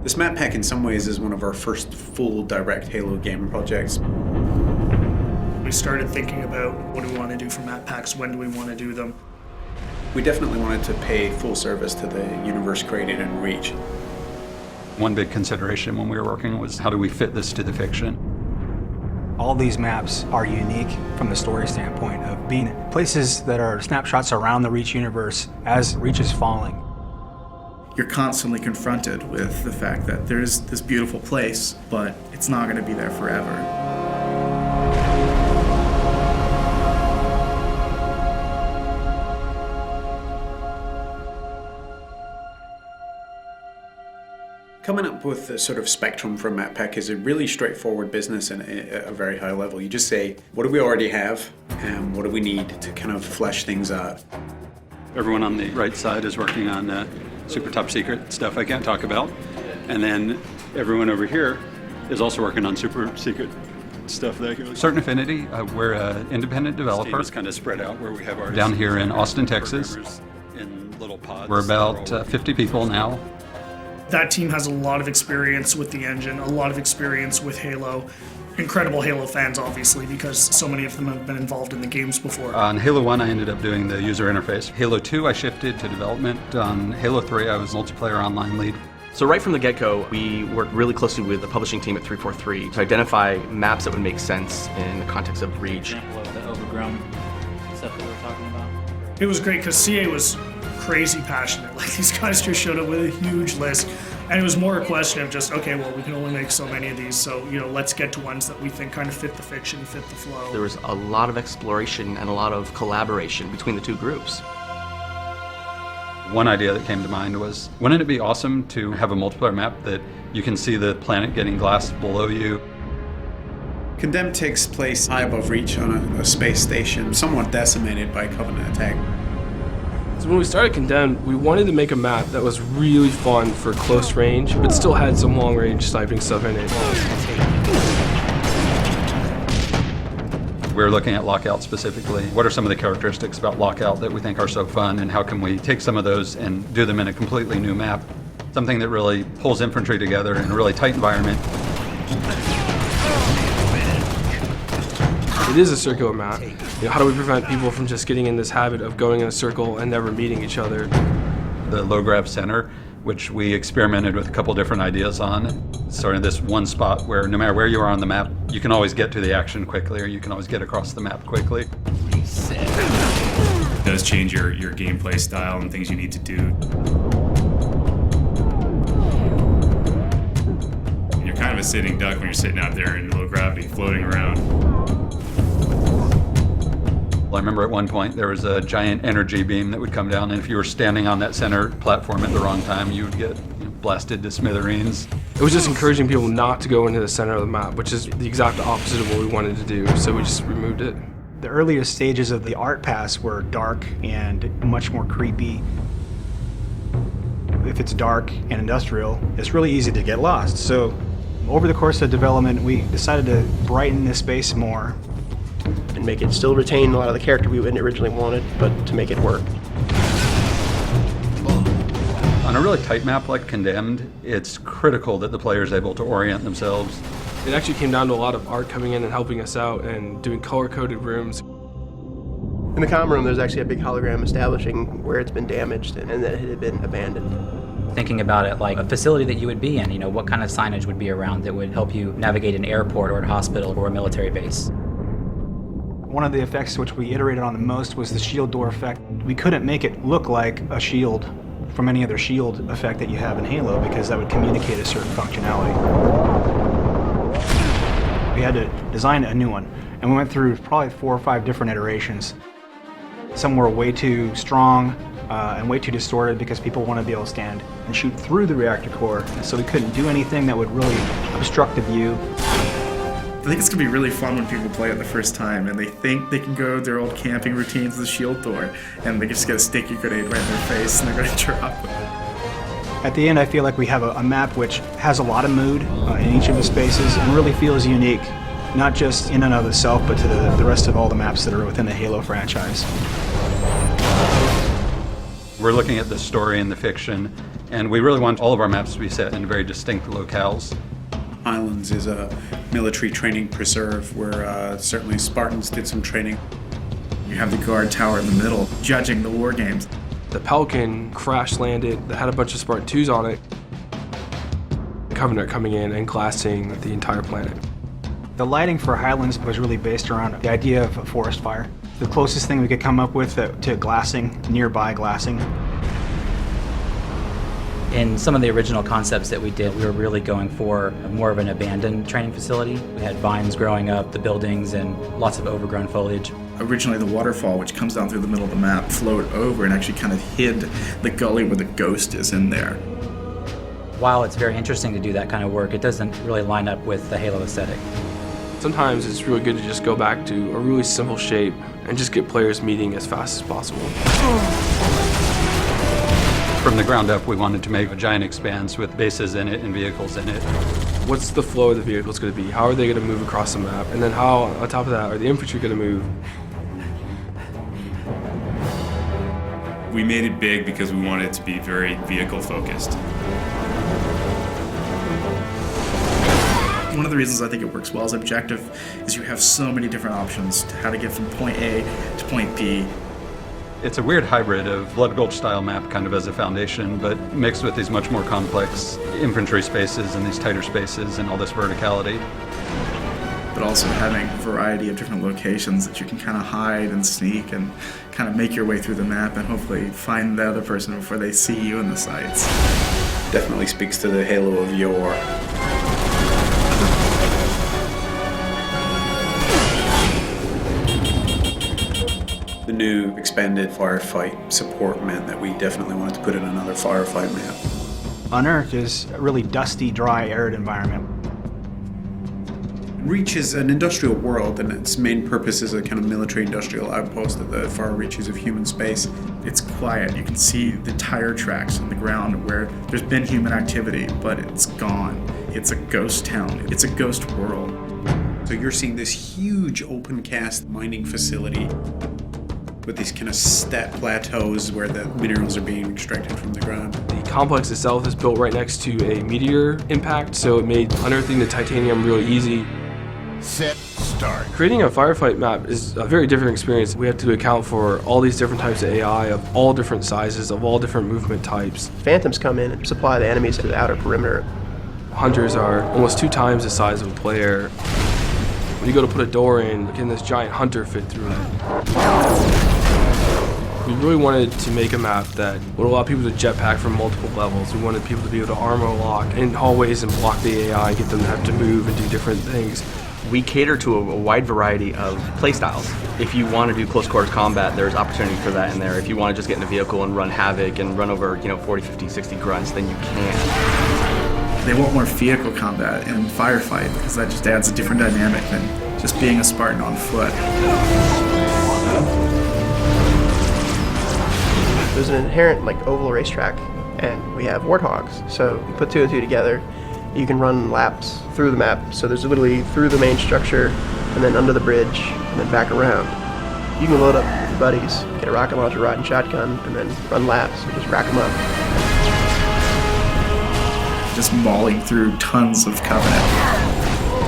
This map pack in some ways is one of our first full direct Halo game projects. We started thinking about what do we want to do for map packs, when do we want to do them. We definitely wanted to pay full service to the universe created in Reach. One big consideration when we were working was how do we fit this to the fiction? All these maps are unique from the story standpoint of being places that are snapshots around the Reach universe as Reach is falling. You're constantly confronted with the fact that there's this beautiful place, but it's not going to be there forever. Coming up with the sort of spectrum for a map pack is a really straightforward business and at a very high level. You just say, what do we already have and what do we need to kind of flesh things out? Everyone on the right side is working on super top secret stuff I can't talk about. And then everyone over here is also working on super secret stuff that I can... Certain Affinity, we're an independent developer. It's kind of spread out where we have artists down here in Austin, Texas. In little pods. We're about 50 people now. That team has a lot of experience with the engine, a lot of experience with Halo. Incredible Halo fans, obviously, because so many of them have been involved in the games before. On Halo 1, I ended up doing the user interface. Halo 2, I shifted to development. On Halo 3, I was multiplayer online lead. So right from the get-go, we worked really closely with the publishing team at 343 to identify maps that would make sense in the context of Reach. Example of the overgrown stuff that we're talking about. It was great because CA was crazy passionate. Like, these guys just showed up with a huge list. And it was more a question of just, okay, well, we can only make so many of these, so, let's get to ones that we think kind of fit the fiction, fit the flow. There was a lot of exploration and a lot of collaboration between the two groups. One idea that came to mind was, wouldn't it be awesome to have a multiplayer map that you can see the planet getting glassed below you? Condemned takes place high above Reach on a space station, somewhat decimated by Covenant attack. So when we started Condemned, we wanted to make a map that was really fun for close range, but still had some long range sniping stuff in it. We're looking at Lockout specifically. What are some of the characteristics about Lockout that we think are so fun, and how can we take some of those and do them in a completely new map? Something that really pulls infantry together in a really tight environment. It is a circular map. How do we prevent people from just getting in this habit of going in a circle and never meeting each other? The low grav center, which we experimented with a couple different ideas on. Sort of this one spot where no matter where you are on the map, you can always get to the action quickly, or you can always get across the map quickly. It does change your gameplay style and things you need to do. You're kind of a sitting duck when you're sitting out there in low gravity, floating around. I remember at one point there was a giant energy beam that would come down, and if you were standing on that center platform at the wrong time, you would get blasted to smithereens. It was just encouraging people not to go into the center of the map, which is the exact opposite of what we wanted to do, so we just removed it. The earliest stages of the art pass were dark and much more creepy. If it's dark and industrial, it's really easy to get lost. So over the course of development, we decided to brighten this space more. And make it still retain a lot of the character we originally wanted, but to make it work. On a really tight map like Condemned, it's critical that the player is able to orient themselves. It actually came down to a lot of art coming in and helping us out and doing color-coded rooms. In the comm room, there's actually a big hologram establishing where it's been damaged and that it had been abandoned. Thinking about it like a facility that you would be in, what kind of signage would be around that would help you navigate an airport or a hospital or a military base. One of the effects which we iterated on the most was the shield door effect. We couldn't make it look like a shield from any other shield effect that you have in Halo because that would communicate a certain functionality. We had to design a new one, and we went through probably 4 or 5 different iterations. Some were way too strong and way too distorted because people wanted to be able to stand and shoot through the reactor core, so we couldn't do anything that would really obstruct the view. I think it's going to be really fun when people play it the first time and they think they can go their old camping routines with the shield door and they just get a sticky grenade right in their face and they're going to drop it. At the end, I feel like we have a map which has a lot of mood in each of the spaces and really feels unique, not just in and of itself, but to the rest of all the maps that are within the Halo franchise. We're looking at the story and the fiction, and we really want all of our maps to be set in very distinct locales. Islands is a military training preserve where certainly Spartans did some training. You have the guard tower in the middle, judging the war games. The Pelican crash landed that had a bunch of Spartan 2s on it. The Covenant coming in and glassing the entire planet. The lighting for Highlands was really based around the idea of a forest fire. The closest thing we could come up with to glassing, nearby glassing. In some of the original concepts that we did, we were really going for more of an abandoned training facility. We had vines growing up, the buildings, and lots of overgrown foliage. Originally, the waterfall, which comes down through the middle of the map, flowed over and actually kind of hid the gully where the ghost is in there. While it's very interesting to do that kind of work, it doesn't really line up with the Halo aesthetic. Sometimes it's really good to just go back to a really simple shape and just get players meeting as fast as possible. From the ground up, we wanted to make a giant expanse with bases in it and vehicles in it. What's the flow of the vehicles going to be? How are they going to move across the map? And then how, on top of that, are the infantry going to move? We made it big because we wanted it to be very vehicle focused. One of the reasons I think it works well as objective is you have so many different options to how to get from point A to point B. It's a weird hybrid of Blood Gulch style map kind of as a foundation, but mixed with these much more complex infantry spaces and these tighter spaces and all this verticality. But also having a variety of different locations that you can kind of hide and sneak and kind of make your way through the map and hopefully find the other person before they see you in the sights. Definitely speaks to the Halo of yore. The new expanded firefight support meant that we definitely wanted to put in another firefight map. Unearthed is a really dusty, dry, arid environment. Reach is an industrial world, and its main purpose is a kind of military-industrial outpost at the far reaches of human space. It's quiet. You can see the tire tracks on the ground where there's been human activity, but it's gone. It's a ghost town. It's a ghost world. So you're seeing this huge open-cast mining facility with these kind of step plateaus where the minerals are being extracted from the ground. The complex itself is built right next to a meteor impact, so it made unearthing the titanium really easy. Set, start. Creating a firefight map is a very different experience. We have to account for all these different types of AI of all different sizes, of all different movement types. Phantoms come in and supply the enemies to the outer perimeter. Hunters are almost 2 times the size of a player. When you go to put a door in, can this giant hunter fit through it? We really wanted to make a map that would allow people to jetpack from multiple levels. We wanted people to be able to armor lock in hallways and block the AI, get them to have to move and do different things. We cater to a wide variety of playstyles. If you want to do close quarters combat, there's opportunity for that in there. If you want to just get in a vehicle and run havoc and run over, 40, 50, 60 grunts, then you can. They want more vehicle combat in firefight because that just adds a different dynamic than just being a Spartan on foot. There's an inherent oval racetrack, and we have warthogs. So you put 2 and 2 together, you can run laps through the map. So there's literally through the main structure, and then under the bridge, and then back around. You can load up with your buddies, get a rocket launcher, rod and shotgun, and then run laps and just rack them up. Just mauling through tons of Covenant.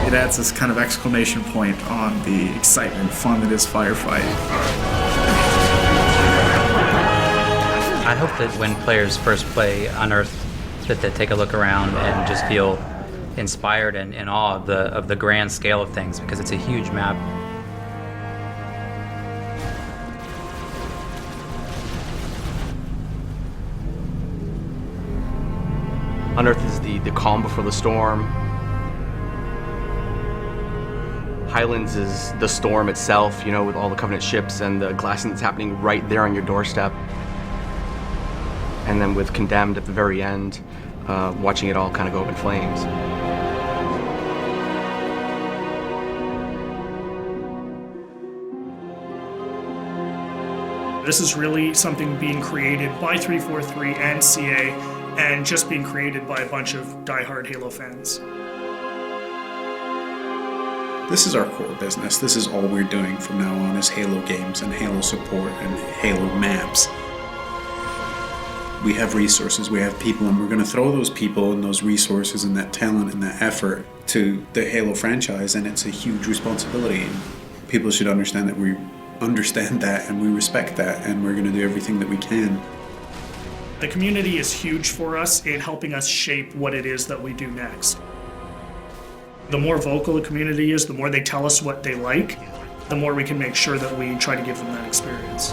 It adds this kind of exclamation point on the excitement and fun that is firefight. I hope that when players first play Unearthed, that they take a look around and just feel inspired and in awe of the grand scale of things, because it's a huge map. Unearthed is the calm before the storm. Highlands is the storm itself, with all the Covenant ships and the glassing that's happening right there on your doorstep. And then with Condemned at the very end, watching it all kind of go up in flames. This is really something being created by 343 and CA, and just being created by a bunch of diehard Halo fans. This is our core business. This is all we're doing from now on is Halo games and Halo support and Halo maps. We have resources, we have people, and we're going to throw those people and those resources and that talent and that effort to the Halo franchise, and it's a huge responsibility. People should understand that we understand that and we respect that, and we're going to do everything that we can. The community is huge for us in helping us shape what it is that we do next. The more vocal the community is, the more they tell us what they like, the more we can make sure that we try to give them that experience.